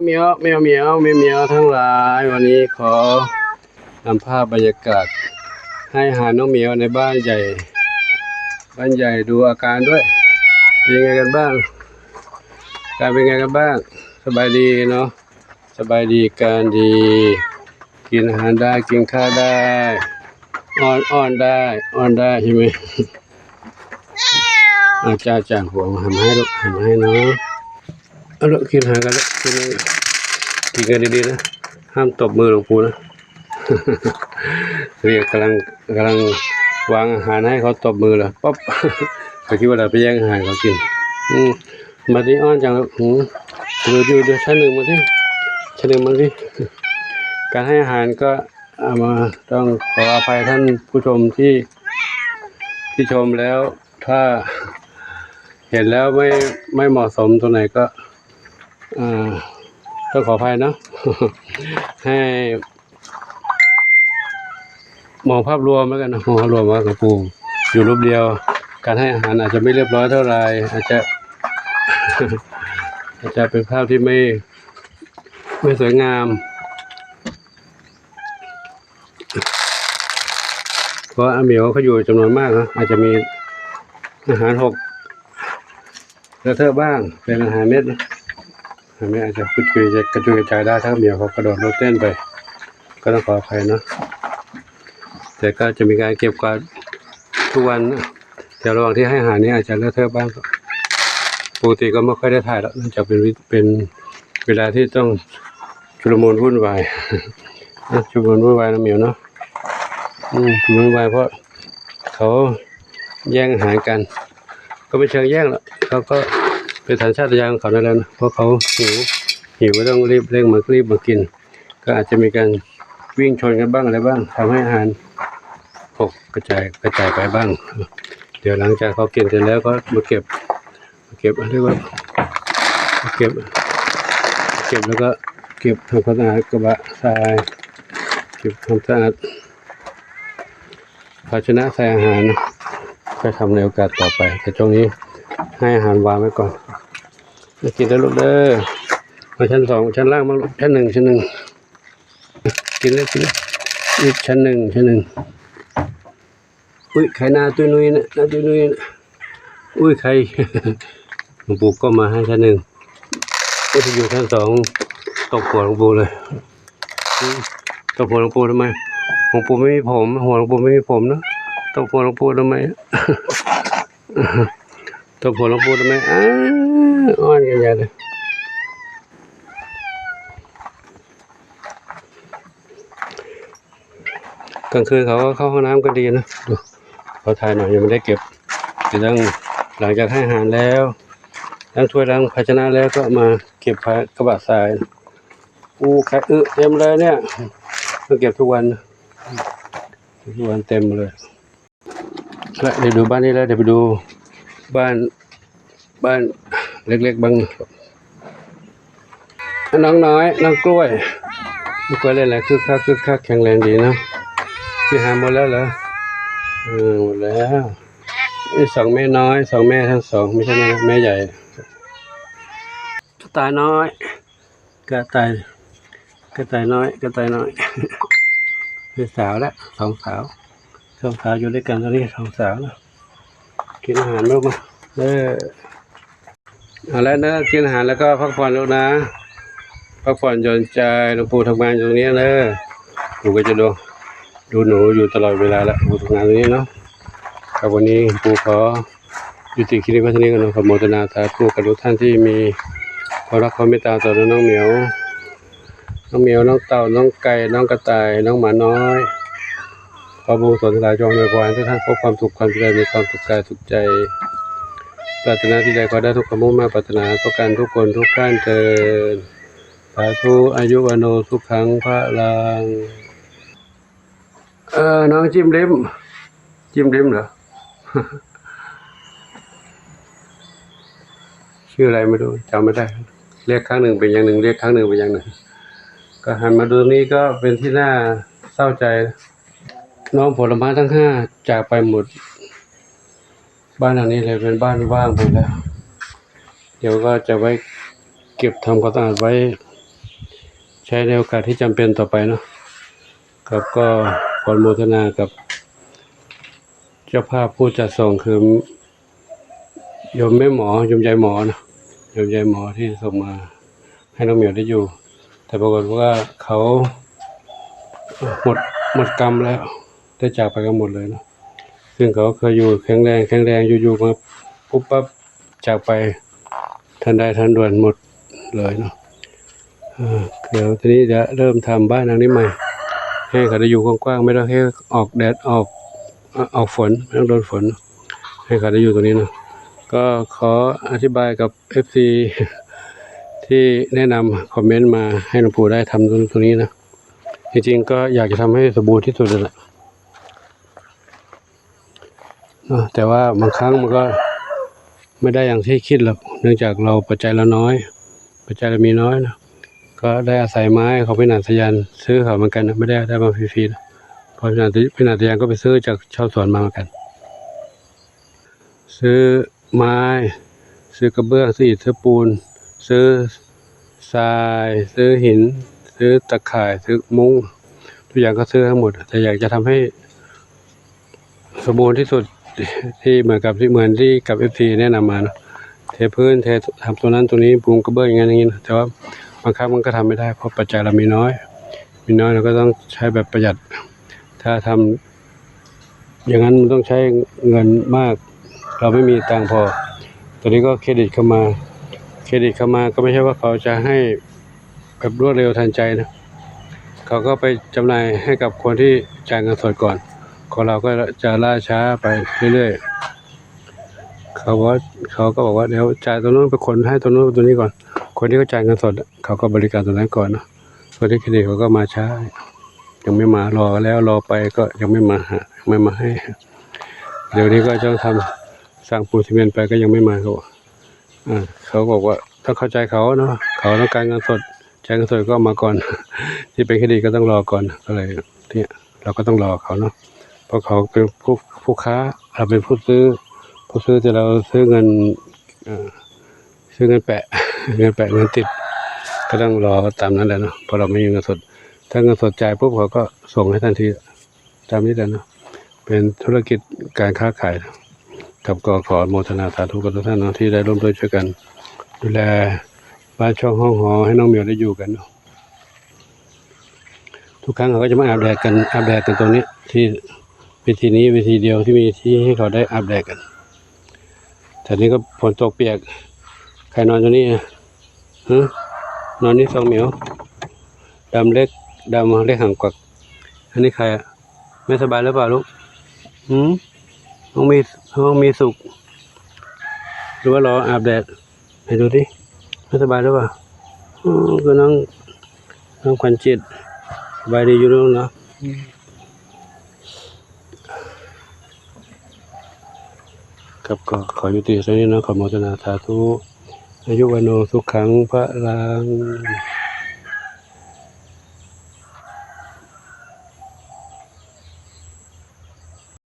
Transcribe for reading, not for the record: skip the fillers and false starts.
เมียวทั้งหลายวันนี้ขอนำภาพบรรยากาศให้อาหารน้องเหมียวในบ้านใหญ่ดูอาการด้วยเป็นยังไงกันบ้างการเป็นไงกันบ้างสบายดีเนาะสบายดีการดีกินอาหารได้กินข้าวได้อ้อนได้ใช่ไหมจ้าหัวทำให้ลูกทำให้เนาะเอาลูกกินอาหารกันลูกกินกันดีๆนะห้ามตบมือหลวงปู่นะเรียกกำลังวางอาหารให้เขาตบมือเลยป๊อบเขาคิดว่าเราไปแย่งอาหารเขากินมาที่อ้อนจังดูชั้นหนึ่งมาที่การให้อาหารก็เอามาต้องขออภัยท่านผู้ชมที่ชมแล้วถ้าเห็นแล้วไม่เหมาะสมตรงไหนก็ต้องขออภัยเนาะให้มองภาพรวมแล้วกันนะมองภาพรวมว่าหลวงปู่อยู่รูปเดียวการให้อาหารอาจจะไม่เรียบร้อยเท่าไหร่อาจจะเป็นภาพที่ไม่สวยงามเพราะอาเหมียวเขาอยู่จำนวนมากนะอาจจะมีอาหารหกเลอะเทอะบ้างเป็นอาหารเม็ดนะไม่อาจจะกระจุยกระจายได้ถ้าเหมียวเขากระโดดโลดเต้นไปก็ต้องขออภัยนะแต่ก็จะมีการเก็บกวาดทุกวันนะแต่ระหว่างที่ให้อาหารนี้อาจจะเลอะเทอะบ้างปกติก็ไม่ค่อยได้ถ่ายแล้วเนื่องจากเป็นเวลาที่ต้องชุลมุนวุ่นวายชุลมุนวุ่นวายนะเหมียวเนาะชุลมุนวุ่นวายเพราะเขาแย่งอาหารกันก็ไม่เชิงแย่งหรอกเขาก็เป็นสัญชาตญาณของเขานั่นแหละนะเพราะเขาหิวก็ต้องรีบมากินก็อาจจะมีการวิ่งชนกันบ้างอะไรบ้างทำให้อาหารหกกระจายไปบ้างเดี๋ยวหลังจากเขากินเสร็จแล้วก็มาเก็บเรียกว่าเก็บแล้วก็เก็บทำความสะอาดกระบะทรายเก็บทำสะอาดภาชนะใส่อาหารก็ทำในโอกาสต่อไปแต่ช่วงนี้ให้อาหารวางไว้ก่อนมากินแล้วลูกเด้อมาชั้นสองชั้นล่างมาชั้นหนึ่งกินเลยอีกชั้นหนึ่งอุ้ยไข่นาตุ้ยนุ้ยนะอุ้ยไข่หลวงปู่ก็มาให้ชั้นหนึ่งก็จะอยู่ชั้นสองตกหัวหลวงปู่เลยตกหัวหลวงปู่ทำไมหลวงปู่ไม่มีผมหัวหลวงปู่ไม่มีผมนะตกหัวหลวงปู่ทำไมตกหัวหลวงปู่ทำไมอ้อนกันใหญ่เลยกลางคืนเขาก็เข้าห้องน้ำก็ดีนะดูเขาถ่ายหน่อยยังไม่ได้เก็บแต่ต้องหลังจากให้อาหารแล้วล้างถ้วยล้างภาชนะแล้วก็มาเก็บกระบะทรายไข่เต็มเลยเนี่ยต้องเก็บทุกวันเต็มเลยแล้วเดี๋ยวดูบ้านนี้แล้วเดี๋ยวไปดูบ้านเล็กๆบ้างน้องน้อยน้องกล้วยเล่นอะไรคึกคักแข็งแรงดีนะที่หาหมดแล้วเหรอหมดแล้วนี่สองแม่น้อยสองแม่ทั้งสองไม่ใช่แม่ใหญ่กระต่ายน้อยเป็นสาวแล้วสองสาวอยู่ด้วยกันตอนนี้สองสาวนะกินอาหารลูกมาเอาแล้วนะกินอาหารแล้วก็พักผ่อนลูกนะพักผ่อนหย่อนใจหลวงปู่ทำงานอยู่ตรงนี้นะหนูก็จะดูหนูอยู่ตลอดเวลาละหนูทำงานตรงนี้เนาะครับวันนี้ปู่ขอยุติคลิปไว้เท่านี้กันนะขอโมทนาสาธุกับทุกท่านที่มีความรักความเมตตาต่อน้องเหมียวน้องเต่าน้องไก่น้องกระต่ายน้องหมาน้อยขอบูชาสลายจงในวันทุกท่านพบความสุขความเจริญมีความสุขกายสุขใจปรารถนาที่ใดขอได้ทุกความมุ่งมั่นปรารถนาทุกการทุกคนทุกท่านเถิดสาธุอายุวโนสุขังพระลังน้องจิ้มลิ้มเหรอ ชื่ออะไรไม่รู้จำไม่ได้เรียกครั้งหนึ่งเป็นอย่างหนึ่งเรียกครั้งหนึ่งเป็นอย่างหนึ่งก็หันมาดูนี้ก็เป็นที่น่าเศร้าใจน้องผลไม้ทั้งห้าจากไปหมดบ้านหลังนี้เลยเป็นบ้านว่างไปแล้วเดี๋ยวก็จะไว้เก็บทำความสะอาดไว้ ใช้ในโอกาสที่จำเป็นต่อไปเนาะครับก็ขออนุโมทนากับเจ้าภาพผู้จัดส่งคือโยมแม่หมอโยมยายหมอนะโยมยายหมอที่ส่งมาให้น้องเหมียวได้อยู่แต่ปรากฏว่าเขาหมดกรรมแล้วได้จากไปกันหมดเลยเนาะซึ่งเขาเคยอยู่แข็งแรงอยู่ๆมาปุ๊บปั๊บจากไปทันใดทันด่วนหมดเลยเนาะเดี๋ยวทีนี้จะเริ่มทำบ้านหลังนี้ใหม่ให้เขาได้อยู่กว้างๆไม่ต้องให้ออกแดดออกฝนไม่ต้องโดนฝนให้เขาได้อยู่ตรงนี้เนาะก็ขออธิบายกับ FC ที่แนะนำคอมเมนต์มาให้หลวงปู่ได้ทำตรงนี้นะจริงๆก็อยากจะทำให้สมบูรณ์ที่สุดเลยแหละแต่ว่าบางครั้งมันก็ไม่ได้อย่างที่คิดหรอกเนื่องจากเราปัจจัยเราน้อยปัจจัยเรามีน้อยนะก็ได้อาศัยไม้ของพิณาทยานซื้อเขาเหมือนกันนะไม่ได้มาฟรีๆนะเพราะพิณาทยานก็ไปซื้อจากชาวสวนมาเหมือนกันซื้อไม้ซื้อกระเบื้องซื้ออิฐซื้อปูนซื้อทรายซื้อหินซื้อตะข่ายซื้อมุ้งทุกอย่างก็ซื้อทั้งหมดแต่อยากจะทำให้สมบูรณ์ที่สุดที่เหมือนที่กับ FT แนะนำมานะเทพื้นเททำตัวนั้นตัวนี้ปูกระเบื้องอย่างนี้นะแต่ว่าบางครั้งมันก็ทำไม่ได้เพราะปัจจัยเรามีน้อยเราก็ต้องใช้แบบประหยัดถ้าทำอย่างนั้นมันต้องใช้เงินมากเราไม่มีตังค์พอตอนนี้ก็เครดิตเข้ามาก็ไม่ใช่ว่าเขาจะให้แบบรวดเร็วทันใจนะเขาก็ไปจำหน่ายให้กับคนที่จ่ายเงินสดก่อนของเราก็จะล่าช้าไปเรื่อยๆเขาก็บอกว่าเดี๋ยวจ่ายตรงนู้นไปคนให้ตรงนู้นตัวนี้ก่อนคนที่เขาจ่ายเงินสดเขาก็บริการตรงนั้นก่อนเนาะคนที่เครดิตเขาก็มาช้ายังไม่มารอแล้วรอไปก็ยังไม่มาให้เดี๋ยวนี้ก็จะทำสร้างปูนซีเมนต์ไปก็ยังไม่มาเขาบอกว่าต้องเข้าใจเขาเนาะเขาต้องการเงินสดจ่ายเงินสดก็มาก่อนที่เป็นเครดิตก็ต้องรอก่อนก็เลยเนี่ยเราก็ต้องรอเขาเนาะเพราะเขาเป็นผู้ค้าเราเป็นผู้ซื้อแต่เราซื้อเงินแปะเงินติดก็ต้องรอตามนั้นแหละเนาะเพราะเราไม่มีเงินสดถ้าเงินสดจ่ายปุ๊บเขาก็ส่งให้ทันทีตามนี้แหละเนาะเป็นธุรกิจการค้าขายกับก็ขอโมทนาสาธุกับทุกท่านเนาะที่ได้ร่วมด้วยช่วยกันดูแลบ้านช่องห้องหอให้น้องเหมียวได้อยู่กันเนาะทุกครั้งเขาก็จะมาอาบแดดกันตรงนี้ที่วิธีนี้วิธีเดียวที่มีที่ให้เขาได้อาบแดดกันแต่นี้ก็ฝนตกเปียกใครนอนตรงนี้นอนนี่สองเหมียวดำเล็กห่างกวักอันนี้ใครไม่สบายหรือเปล่าลูกต้องมีสุขหรือว่ารออาบแดดให้ดูดิไม่สบายหรือเปล่าก็น้องขวัญจิตสบายดีอยู่เนาะครับก็ขอยุติเท่านี้นะขอโมทนาสาธุอายุวันโนสุขังพระลัง